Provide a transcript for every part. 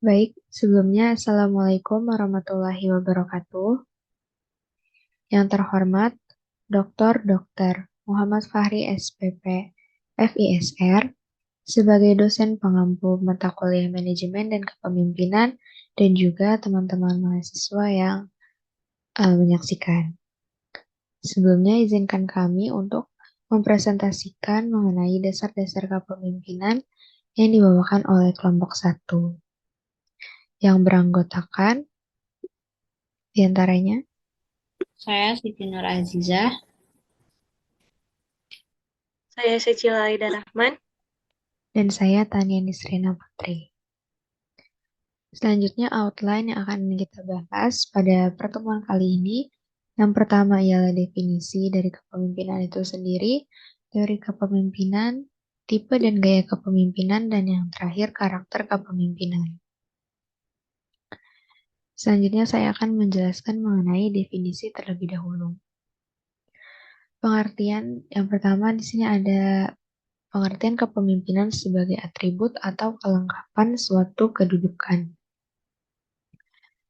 Baik, sebelumnya Assalamualaikum warahmatullahi wabarakatuh. Yang terhormat, Dr. Muhammad Fahri SPP, FISR, sebagai dosen pengampu mata kuliah manajemen dan kepemimpinan, dan juga teman-teman mahasiswa yang menyaksikan. Sebelumnya izinkan kami untuk mempresentasikan mengenai dasar-dasar kepemimpinan yang dibawakan oleh kelompok satu, yang beranggotakan diantaranya. Saya Siti Nur Azizah. Saya Secila Aida Rahman. Dan saya Tania Nisrina Putri. Selanjutnya outline yang akan kita bahas pada pertemuan kali ini. Yang pertama ialah definisi dari kepemimpinan itu sendiri, teori kepemimpinan, tipe dan gaya kepemimpinan, dan yang terakhir karakter kepemimpinan. Selanjutnya saya akan menjelaskan mengenai definisi terlebih dahulu. Pengertian yang pertama di sini ada pengertian kepemimpinan sebagai atribut atau kelengkapan suatu kedudukan.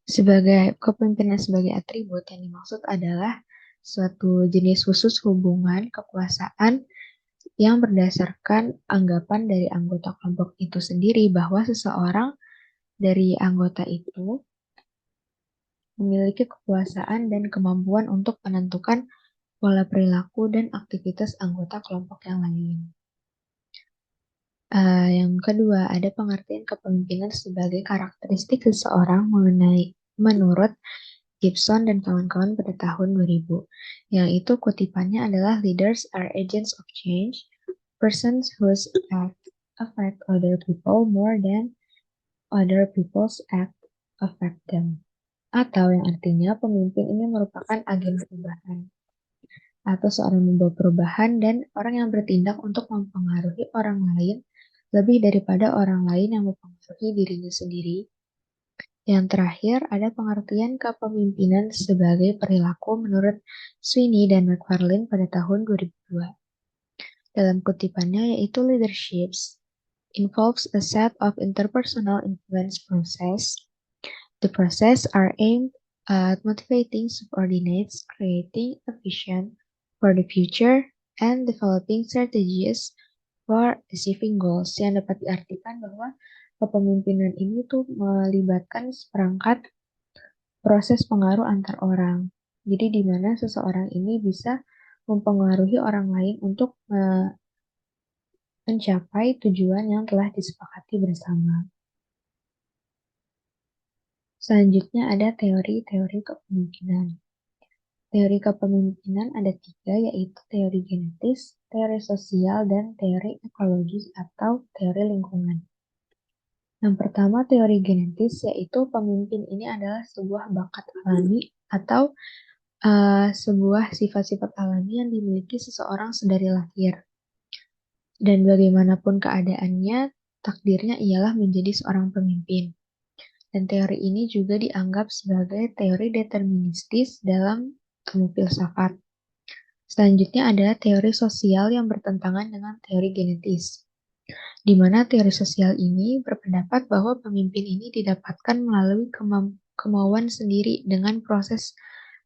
Sebagai kepemimpinan sebagai atribut yang dimaksud adalah suatu jenis khusus hubungan kekuasaan yang berdasarkan anggapan dari anggota kelompok itu sendiri bahwa seseorang dari anggota itu memiliki kekuasaan dan kemampuan untuk menentukan pola perilaku dan aktivitas anggota kelompok yang lain. Yang kedua, ada pengertian kepemimpinan sebagai karakteristik seseorang menurut Gibson dan kawan-kawan pada tahun 2000. Yang itu kutipannya adalah leaders are agents of change, persons whose act affect other people more than other people's act affect them. Atau yang artinya pemimpin ini merupakan agen perubahan atau seorang membawa perubahan dan orang yang bertindak untuk mempengaruhi orang lain lebih daripada orang lain yang mempengaruhi dirinya sendiri. Yang terakhir, ada pengertian kepemimpinan sebagai perilaku menurut Sweeney dan McFarlane pada tahun 2002. Dalam kutipannya yaitu leaderships involves a set of interpersonal influence process. The process are aimed at motivating subordinates, creating a vision for the future, and developing strategies for achieving goals. Yang dapat diartikan bahwa kepemimpinan ini tuh melibatkan seperangkat proses pengaruh antar orang. Jadi di mana seseorang ini bisa mempengaruhi orang lain untuk mencapai tujuan yang telah disepakati bersama. Selanjutnya ada teori-teori kepemimpinan. Teori kepemimpinan ada tiga, yaitu teori genetis, teori sosial, dan teori ekologis atau teori lingkungan. Yang pertama, teori genetis, yaitu pemimpin ini adalah sebuah bakat alami atau sebuah sifat-sifat alami yang dimiliki seseorang sedari lahir. Dan bagaimanapun keadaannya, takdirnya ialah menjadi seorang pemimpin. Dan teori ini juga dianggap sebagai teori deterministis dalam ilmu filsafat. Selanjutnya adalah teori sosial yang bertentangan dengan teori genetis, di mana teori sosial ini berpendapat bahwa pemimpin ini didapatkan melalui kemauan sendiri dengan proses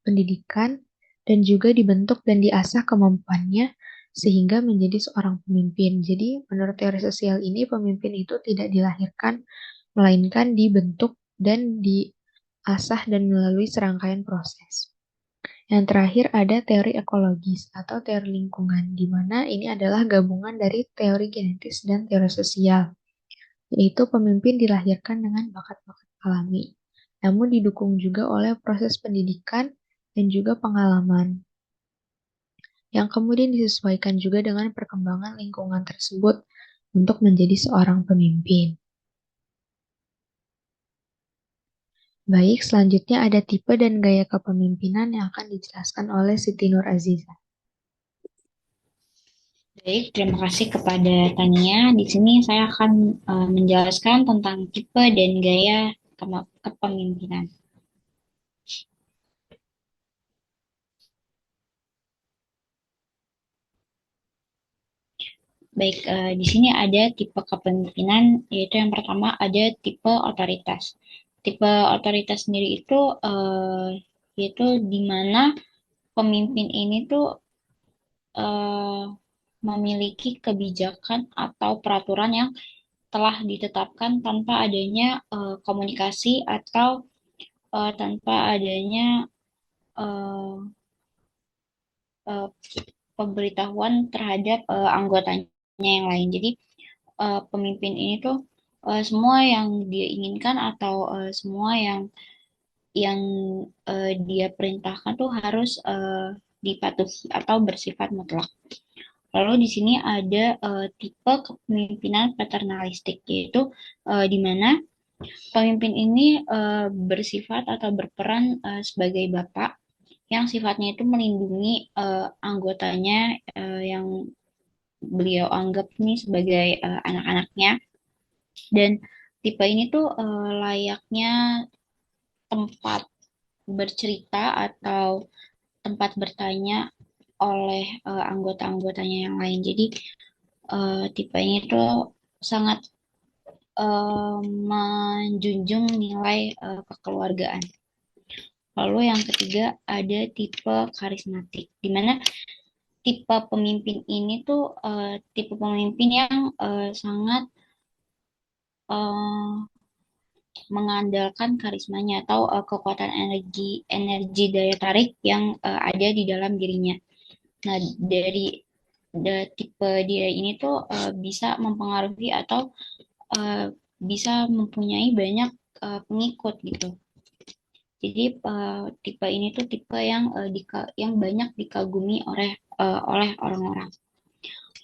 pendidikan dan juga dibentuk dan diasah kemampuannya sehingga menjadi seorang pemimpin. Jadi menurut teori sosial ini pemimpin itu tidak dilahirkan melainkan dibentuk dan diasah dan melalui serangkaian proses. Yang terakhir ada teori ekologis atau teori lingkungan, di mana ini adalah gabungan dari teori genetis dan teori sosial, yaitu pemimpin dilahirkan dengan bakat-bakat alami, namun didukung juga oleh proses pendidikan dan juga pengalaman, yang kemudian disesuaikan juga dengan perkembangan lingkungan tersebut untuk menjadi seorang pemimpin. Baik, selanjutnya ada tipe dan gaya kepemimpinan yang akan dijelaskan oleh Siti Nur Azizah. Baik, terima kasih kepada Tania. Di sini saya akan menjelaskan tentang tipe dan gaya kepemimpinan. baik. Di sini ada tipe kepemimpinan, yaitu yang pertama ada tipe otoritas. Tipe otoritas sendiri itu yaitu di mana pemimpin ini tuh eh, memiliki kebijakan atau peraturan yang telah ditetapkan tanpa adanya komunikasi atau tanpa adanya eh, eh, pemberitahuan terhadap anggotanya yang lain. Jadi pemimpin ini tuh semua yang dia inginkan atau semua yang dia perintahkan tuh harus dipatuhi atau bersifat mutlak. Lalu di sini ada tipe kepemimpinan paternalistik, yaitu di mana pemimpin ini bersifat atau berperan sebagai bapak yang sifatnya itu melindungi anggotanya yang beliau anggap ini sebagai anak-anaknya. Dan tipe ini tuh layaknya tempat bercerita atau tempat bertanya oleh anggota-anggotanya yang lain. Jadi tipe ini tuh sangat menjunjung nilai kekeluargaan. Lalu yang ketiga ada tipe karismatik, di mana tipe pemimpin ini tuh tipe pemimpin yang sangat uh, mengandalkan karismanya atau kekuatan energi daya tarik yang ada di dalam dirinya. Nah, dari tipe dia ini tuh bisa mempengaruhi atau uh, bisa mempunyai banyak pengikut gitu. Jadi tipe ini tuh tipe yang banyak dikagumi oleh orang-orang.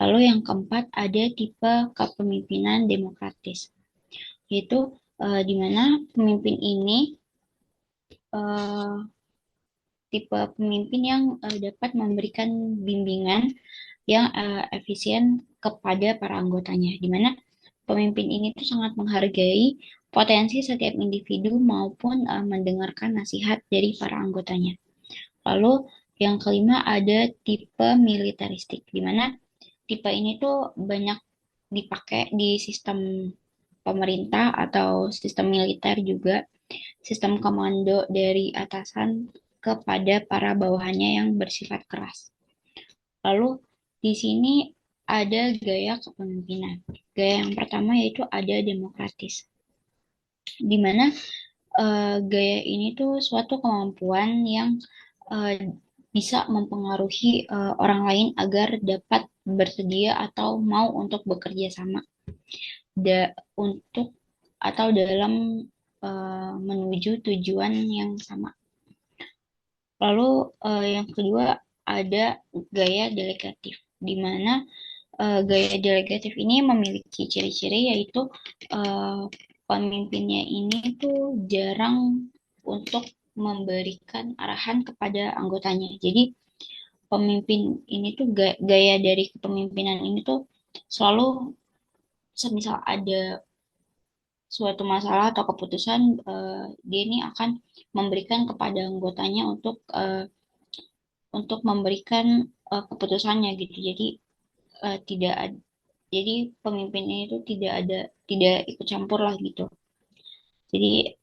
Lalu yang keempat ada tipe kepemimpinan demokratis, yaitu di mana pemimpin ini uh, tipe pemimpin yang dapat memberikan bimbingan yang efisien kepada para anggotanya, di mana pemimpin ini tuh sangat menghargai potensi setiap individu maupun mendengarkan nasihat dari para anggotanya. Lalu yang kelima ada tipe militeristik, di mana tipe ini tuh banyak dipakai di sistem pemerintah atau sistem militer juga, sistem komando dari atasan kepada para bawahannya yang bersifat keras. Lalu di sini ada gaya kepemimpinan. Gaya yang pertama yaitu ada demokratis, di mana gaya ini tuh suatu kemampuan yang uh, bisa mempengaruhi orang lain agar dapat bersedia atau mau untuk bekerja sama untuk atau dalam menuju tujuan yang sama. Lalu yang kedua ada gaya delegatif, di mana gaya delegatif ini memiliki ciri-ciri yaitu pemimpinnya ini tuh jarang untuk memberikan arahan kepada anggotanya. Jadi pemimpin ini tuh gaya dari kepemimpinan ini tuh selalu semisal ada suatu masalah atau keputusan, dia ini akan memberikan kepada anggotanya untuk memberikan keputusannya gitu. Jadi tidak ada, jadi pemimpinnya itu tidak ikut campur lah gitu. Jadi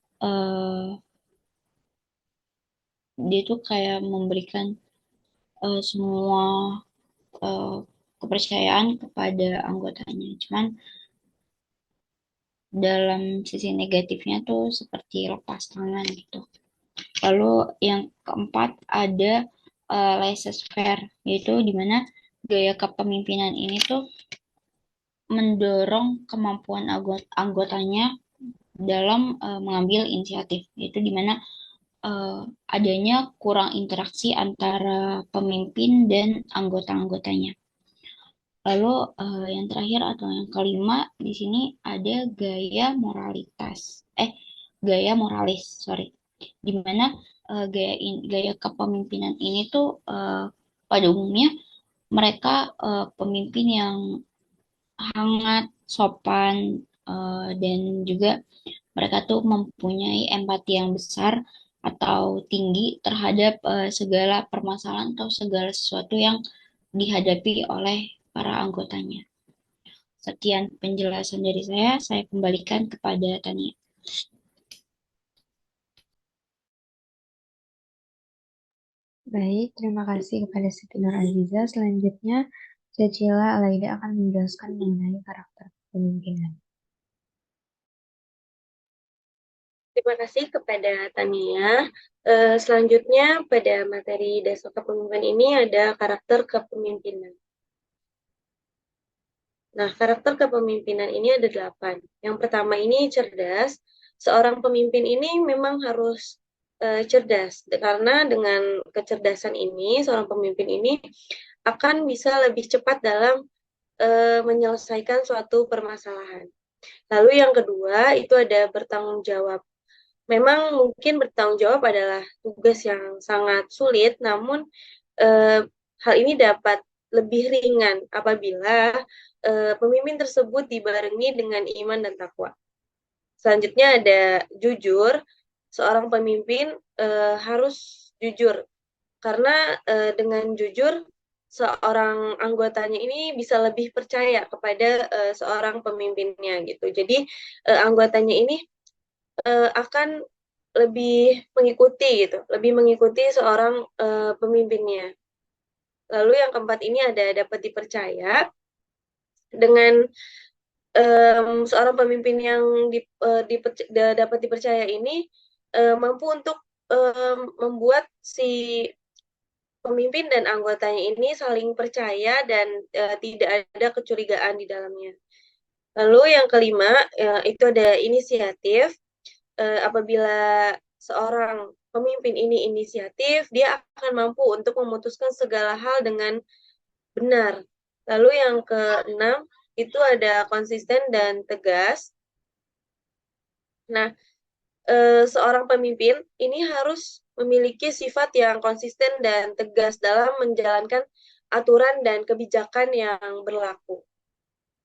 dia tuh kayak memberikan semua uh, kepercayaan kepada anggotanya. Cuman dalam sisi negatifnya tuh seperti lepas tangan gitu. Lalu yang keempat ada laissez-faire, yaitu di mana gaya kepemimpinan ini tuh mendorong kemampuan anggotanya dalam mengambil inisiatif, yaitu di mana adanya kurang interaksi antara pemimpin dan anggota-anggotanya. Lalu yang terakhir atau yang kelima di sini ada gaya moralis, sorry, di mana gaya kepemimpinan ini tuh pada umumnya mereka pemimpin yang hangat, sopan, dan juga mereka tuh mempunyai empati yang besar atau tinggi terhadap segala permasalahan atau segala sesuatu yang dihadapi oleh para anggotanya. Sekian penjelasan dari saya kembalikan kepada Tania. Baik, terima kasih kepada Siti Nur Aziza. Selanjutnya, Cecila Alaida akan menjelaskan mengenai karakter kepemimpinan. Terima kasih kepada Tania. Selanjutnya pada materi dasar kepemimpinan ini ada karakter kepemimpinan. Nah, karakter kepemimpinan ini ada 8. Yang pertama ini cerdas. Seorang pemimpin ini memang harus cerdas, karena dengan kecerdasan ini, seorang pemimpin ini akan bisa lebih cepat dalam menyelesaikan suatu permasalahan. Lalu yang kedua itu ada bertanggung jawab. Memang mungkin bertanggung jawab adalah tugas yang sangat sulit, namun hal ini dapat lebih ringan apabila pemimpin tersebut dibarengi dengan iman dan takwa. Selanjutnya ada jujur. Seorang pemimpin harus jujur, karena dengan jujur seorang anggotanya ini bisa lebih percaya kepada seorang pemimpinnya gitu. Jadi anggotanya ini akan lebih mengikuti gitu, lebih mengikuti seorang pemimpinnya. Lalu yang keempat ini ada dapat dipercaya. Dengan seorang pemimpin yang dapat dipercaya ini mampu untuk membuat si pemimpin dan anggotanya ini saling percaya dan tidak ada kecurigaan di dalamnya. Lalu yang kelima itu ada inisiatif. Apabila seorang pemimpin ini inisiatif, dia akan mampu untuk memutuskan segala hal dengan benar. Lalu yang keenam itu ada konsisten dan tegas. Nah, seorang pemimpin ini harus memiliki sifat yang konsisten dan tegas dalam menjalankan aturan dan kebijakan yang berlaku.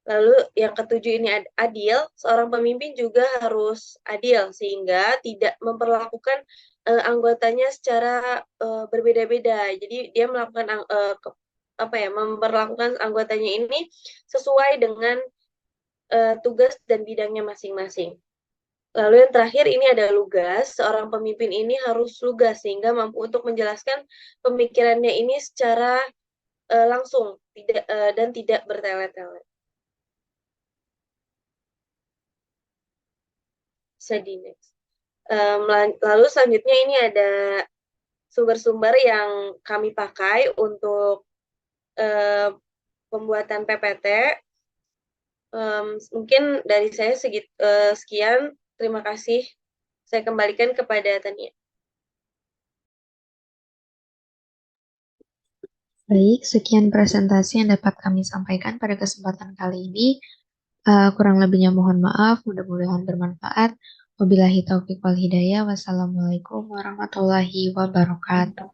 Lalu yang ketujuh ini adil. Seorang pemimpin juga harus adil sehingga tidak memperlakukan anggotanya secara berbeda-beda. Jadi dia melakukan memperlakukan anggotanya ini sesuai dengan tugas dan bidangnya masing-masing. Lalu yang terakhir ini ada lugas. Seorang pemimpin ini harus lugas sehingga mampu untuk menjelaskan pemikirannya ini secara langsung dan tidak bertele-tele. Sedih next. Lalu selanjutnya ini ada sumber-sumber yang kami pakai untuk pembuatan PPT. Mungkin dari saya sekian. Terima kasih. Saya kembalikan kepada Tania. Baik, sekian presentasi yang dapat kami sampaikan pada kesempatan kali ini. Kurang lebihnya mohon maaf, mudah-mudahan bermanfaat. Wabillahi taufiq wal hidayah. Wassalamualaikum warahmatullahi wabarakatuh.